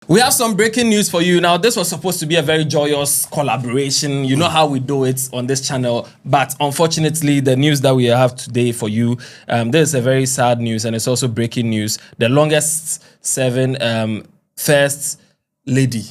We have some breaking news for you. Now, this was supposed to be a very joyous collaboration. You know how we do it on this channel. But unfortunately, the news that we have today for you, this is a very sad news, and it's also breaking news. The longest serving first lady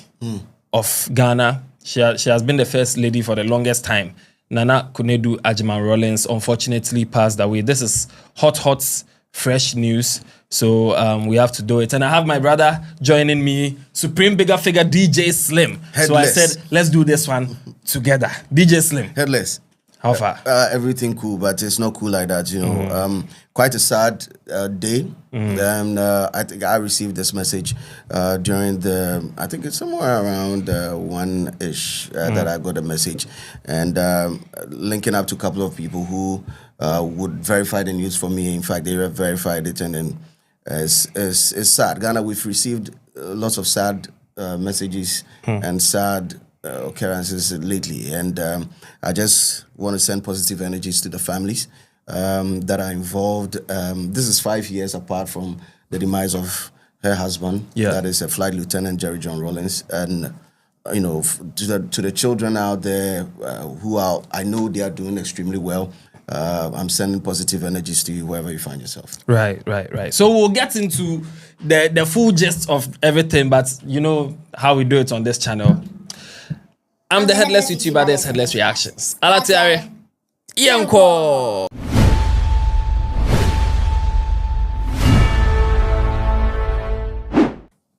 of Ghana. She has been the first lady for the longest time. Nana Konadu Agyemang Rawlings unfortunately passed away. This is hot, fresh news. So we have to do it. And I have my brother joining me, Supreme Bigger Figure DJ Slim. Headless. So I said, let's do this one together. DJ Slim. Headless. How far? Everything cool, but it's not cool like that, you know. Quite a sad day. And I think I received this message during I think it's somewhere around 1-ish that I got a message. And linking up to a couple of people who would verify the news for me. In fact, they verified it, and then it's sad. Ghana, we've received lots of sad messages and sad occurrences lately, and I just want to send positive energies to the families that are involved. This is 5 years apart from the demise of her husband. That is a Flight Lieutenant Jerry John Rawlings, and you know, to the children out there who I know they are doing extremely well. I'm sending positive energies to you wherever you find yourself. Right. So we'll get into the full gist of everything, but you know how we do it on this channel. I'm the Headless YouTuber, there's Headless Reactions. Alatiare, Ianko.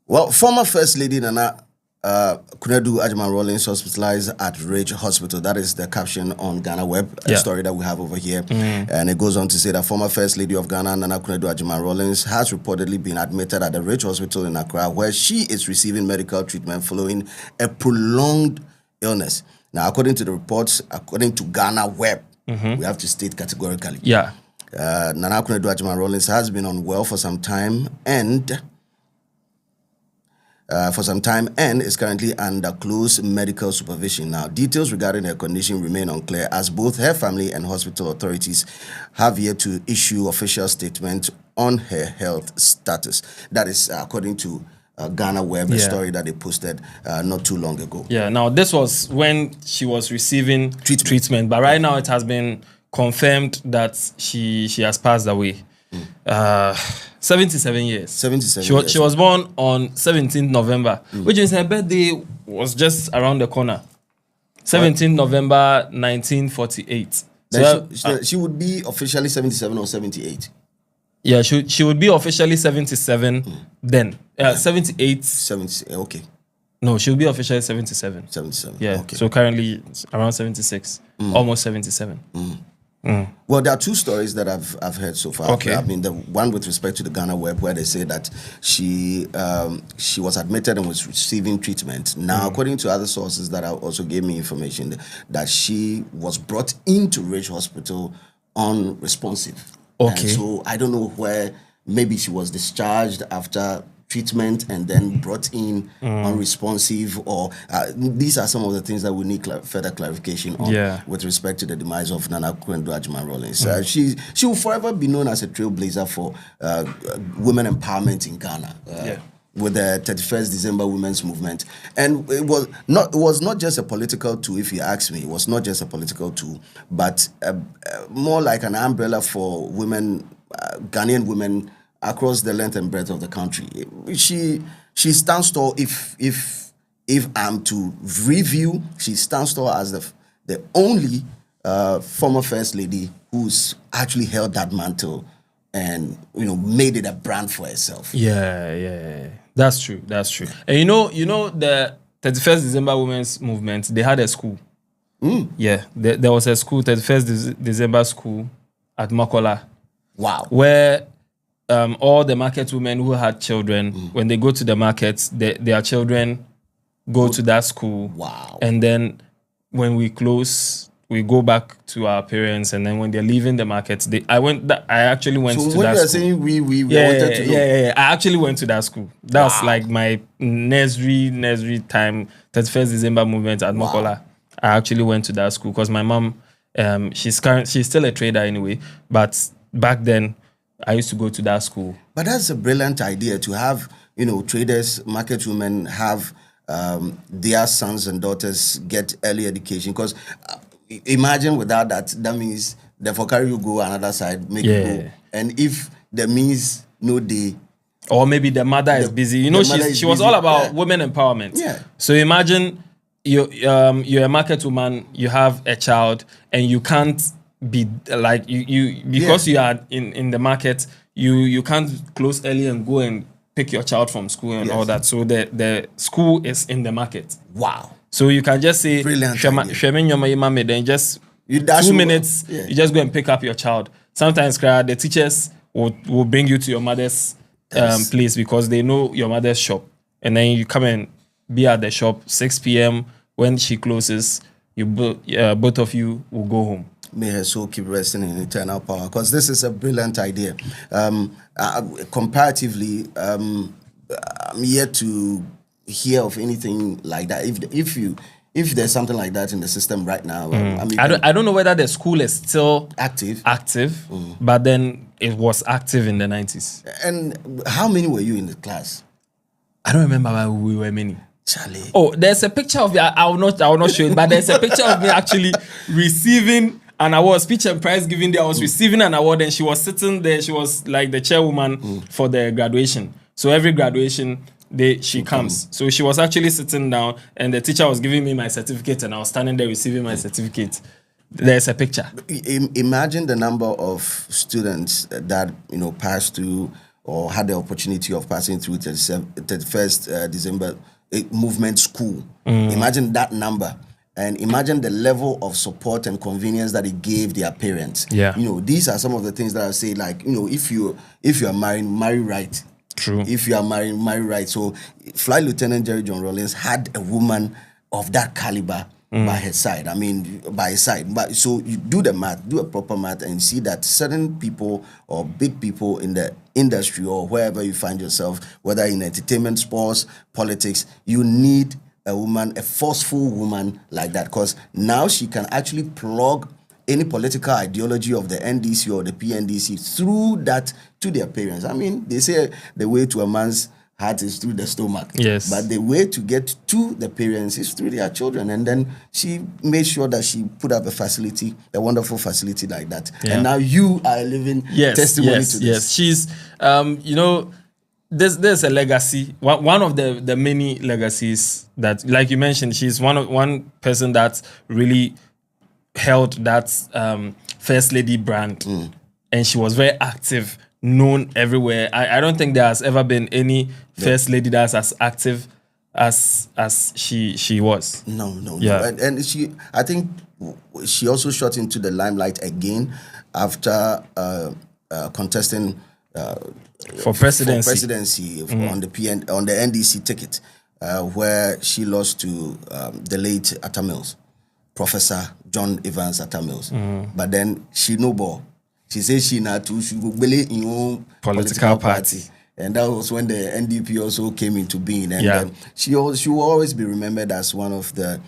Well, former First Lady Nana Konadu Agyemang Rawlings hospitalized at Ridge Hospital. That is the caption on Ghana Web, a story that we have over here. And it goes on to say that former First Lady of Ghana, Nana Konadu Agyemang Rawlings, has reportedly been admitted at the Ridge Hospital in Accra, where she is receiving medical treatment following a prolonged illness. Now, according to the reports, according to Ghana Web, we have to state categorically. Nana Konadu Agyemang Rawlings has been unwell for some time and is currently under close medical supervision. Now, details regarding her condition remain unclear, as both her family and hospital authorities have yet to issue official statement on her health status. That is according to Ghana Web, a story that they posted not too long ago. Now this was when she was receiving treatment, but right now it has been confirmed that she has passed away. 77 years. 77 years. She was born on 17th November, which means her birthday was just around the corner. 17th November 1948. So she would be officially 77 or 78. Yeah, she would be officially 77 then. 78. 70, okay. No, she would be officially 77. 77. Yeah. Okay. So currently around 76, almost 77. Well, there are two stories that I've heard so far. Okay. I mean, the one with respect to the Ghana Web, where they say that she was admitted and was receiving treatment. Now, according to other sources that also gave me information, that she was brought into Ridge Hospital unresponsive. Okay. And so I don't know where. Maybe she was discharged after treatment and then brought in unresponsive, or these are some of the things that we need further clarification on with respect to the demise of Nana Konadu Agyemang Rawlings. She will forever be known as a trailblazer for women empowerment in Ghana. With the 31st December Women's Movement. And it was not just a political tool, if you ask me. It was not just a political tool, but more like an umbrella for women, Ghanaian women, across the length and breadth of the country. She stands tall. If I'm to review, she stands tall as the only former First Lady who's actually held that mantle and made it a brand for herself. Yeah. That's true. And you know the 31st December Women's Movement, they had a school. Yeah, there was a school, 31st December school at Makola. Wow. Where all the market women who had children, when they go to the markets, their children go to that school. Wow. And then when we close, we go back to our parents, and then when they're leaving the markets, I actually went to that school. So when you are saying we wanted to know. Yeah, I actually went to that school. That's like my nursery time, 31st December movement at Mokola. I actually went to that school because my mom, she's still a trader anyway, but back then I used to go to that school. But that's a brilliant idea to have, traders, market women have their sons and daughters get early education. Because imagine without that means the for carry you go another side, make you go. And if the means no day, or maybe the mother is busy. She was all about women empowerment. Yeah. So imagine you're a market woman, you have a child, and you can't be like you because you are in the market, you can't close early and go and pick your child from school and all that. So the school is in the market. Wow. So you can just say, brilliant then just 2 minutes, you just go and pick up your child. Sometimes the teachers will bring you to your mother's place because they know your mother's shop. And then you come and be at the shop 6 p.m. When she closes, both of you will go home. May her soul keep resting in eternal power, because this is a brilliant idea. Comparatively, I'm yet to hear of anything like that. If there's something like that in the system right now, I don't know whether the school is still active, but then it was active in the 90s. And how many were you in the class? I don't remember, but we were many. Charlie. Oh, there's a picture of me. I will not show it, but there's a picture of me actually receiving an award, speech and prize giving day. I was receiving an award, and she was sitting there. She was like the chairwoman for the graduation. So every graduation day she comes. So she was actually sitting down, and the teacher was giving me my certificate, and I was standing there receiving my certificate. There's a picture. Imagine the number of students that passed through or had the opportunity of passing through 31st December movement school. Imagine that number. And imagine the level of support and convenience that it gave their parents. Yeah. These are some of the things that I say, like, if you are married, marry right. True. If you are married, marry right. So Flight Lieutenant Jerry John Rawlings had a woman of that caliber by his side. By his side. But so you do the math, do a proper math, and see that certain people or big people in the industry or wherever you find yourself, whether in entertainment, sports, politics, you need a woman, a forceful woman like that, because now she can actually plug any political ideology of the NDC or the PNDC through that to their parents. They say the way to a man's heart is through the stomach. Yes. But the way to get to the parents is through their children. And then she made sure that she put up a wonderful facility like that. Yeah. And now you are a living testimony to this. Yes, she's, there's a legacy. One of the many legacies that, like you mentioned, she's one person that really held that First Lady brand. And she was very active, known everywhere. I don't think there has ever been any First Lady that's as active as she was. No. Yeah. And I think she also shot into the limelight again after contesting for presidency on the NDC ticket, where she lost to the late Atta Mills, Professor John Evans Atta Mills. But then she no ball. She says she not to she go belay in her political party. And that was when the NDP also came into being. And she will always be remembered as one of the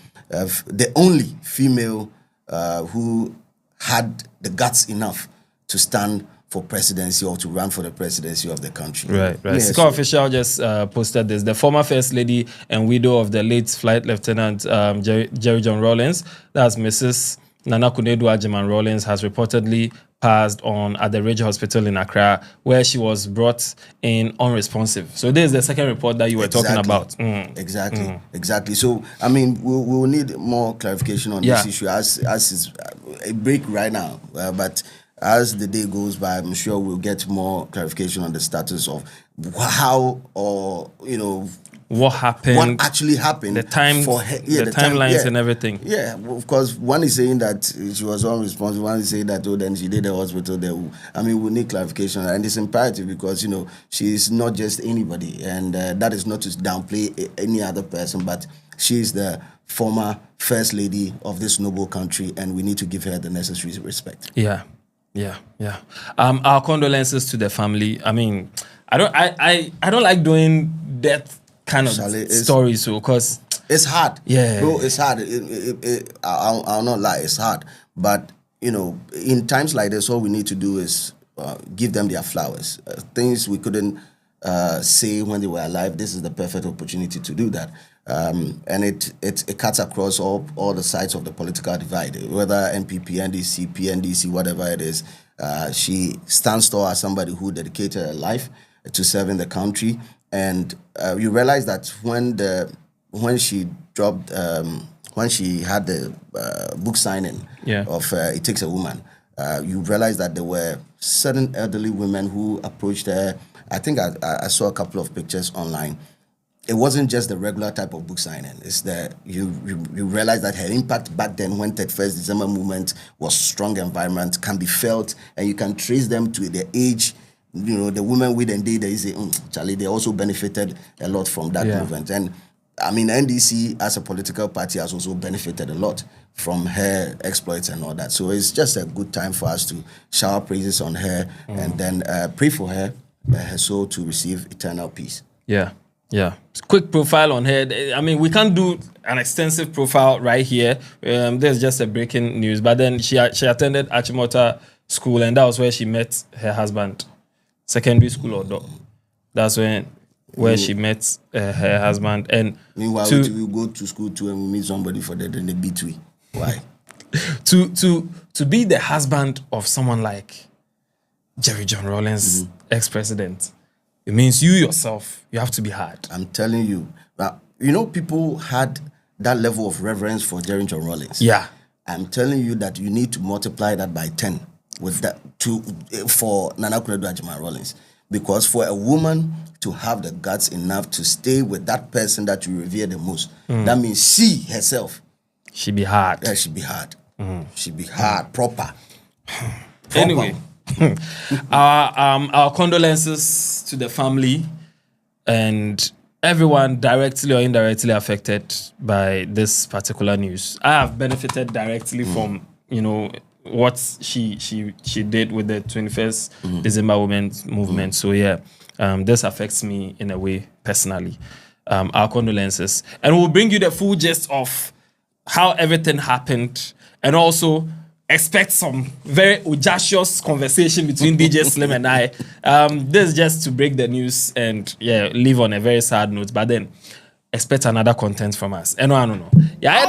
only female who had the guts enough to stand for presidency or to run for the presidency of the country. Right. Score Official just posted this. The former First Lady and widow of the late Flight Lieutenant Jerry John Rawlings, that's Mrs. Nana Konadu Agyemang Rawlings, has reportedly passed on at the Ridge Hospital in Accra, where she was brought in unresponsive. So this is the second report that you were talking about. Exactly. So, we'll need more clarification on this issue as it's a break right now. But as the day goes by, I'm sure we'll get more clarification on the status of how what happened, what actually happened, the time, the timelines and everything. Yeah, of course. One is saying that she was unresponsive. One is saying that then she did the hospital there. We need clarification, and it's imperative because she's not just anybody, and that is not to downplay any other person, but she's the former First Lady of this noble country, and we need to give her the necessary respect. Yeah. Our condolences to the family. I don't like doing that kind of stories, because it's hard. Yeah, bro, it's hard. I'll not lie, it's hard. But in times like this, all we need to do is give them their flowers. Things we couldn't say when they were alive, this is the perfect opportunity to do that. And it cuts across all the sides of the political divide, whether NPP, NDC, PNDC, whatever it is. She stands tall as somebody who dedicated her life to serving the country. And you realize that when she had the book signing of It Takes a Woman, you realize that there were certain elderly women who approached her. I think I saw a couple of pictures online. It wasn't just the regular type of book signing. It's that you realize that her impact back then, when 31st December movement was strong environment, can be felt, and you can trace them to the age. The women with and they say, Charlie, they also benefited a lot from that movement. And I mean, NDC as a political party has also benefited a lot from her exploits and all that. So it's just a good time for us to shower praises on her and then pray for her soul to receive eternal peace. Yeah. Quick profile on her. I mean, we can't do an extensive profile right here. There's just a breaking news. But then she attended Achimota School, and that was where she met her husband. Secondary school or dog. That's where she met her husband. And meanwhile, we go to school too, and we meet somebody for that, then they beat we. Why? to be the husband of someone like Jerry John Rawlings, ex-president, it means you yourself, you have to be hard. I'm telling you. People had that level of reverence for Jerry John Rawlings. Yeah. I'm telling you that you need to multiply that by 10 with that for Nana Konadu Agyemang Rawlings. Because for a woman to have the guts enough to stay with that person that you revere the most, that means she herself. She be hard. Yeah, she be hard. She be hard, proper. Anyway. Our condolences to the family and everyone directly or indirectly affected by this particular news. I have benefited directly from what she did with the 21st December Women's Movement. So this affects me in a way personally. Our condolences, and we'll bring you the full gist of how everything happened, and also expect some very audacious conversation between DJ Slim and I. This is just to break the news and leave on a very sad note. But then expect another content from us. And I don't know. Yeah,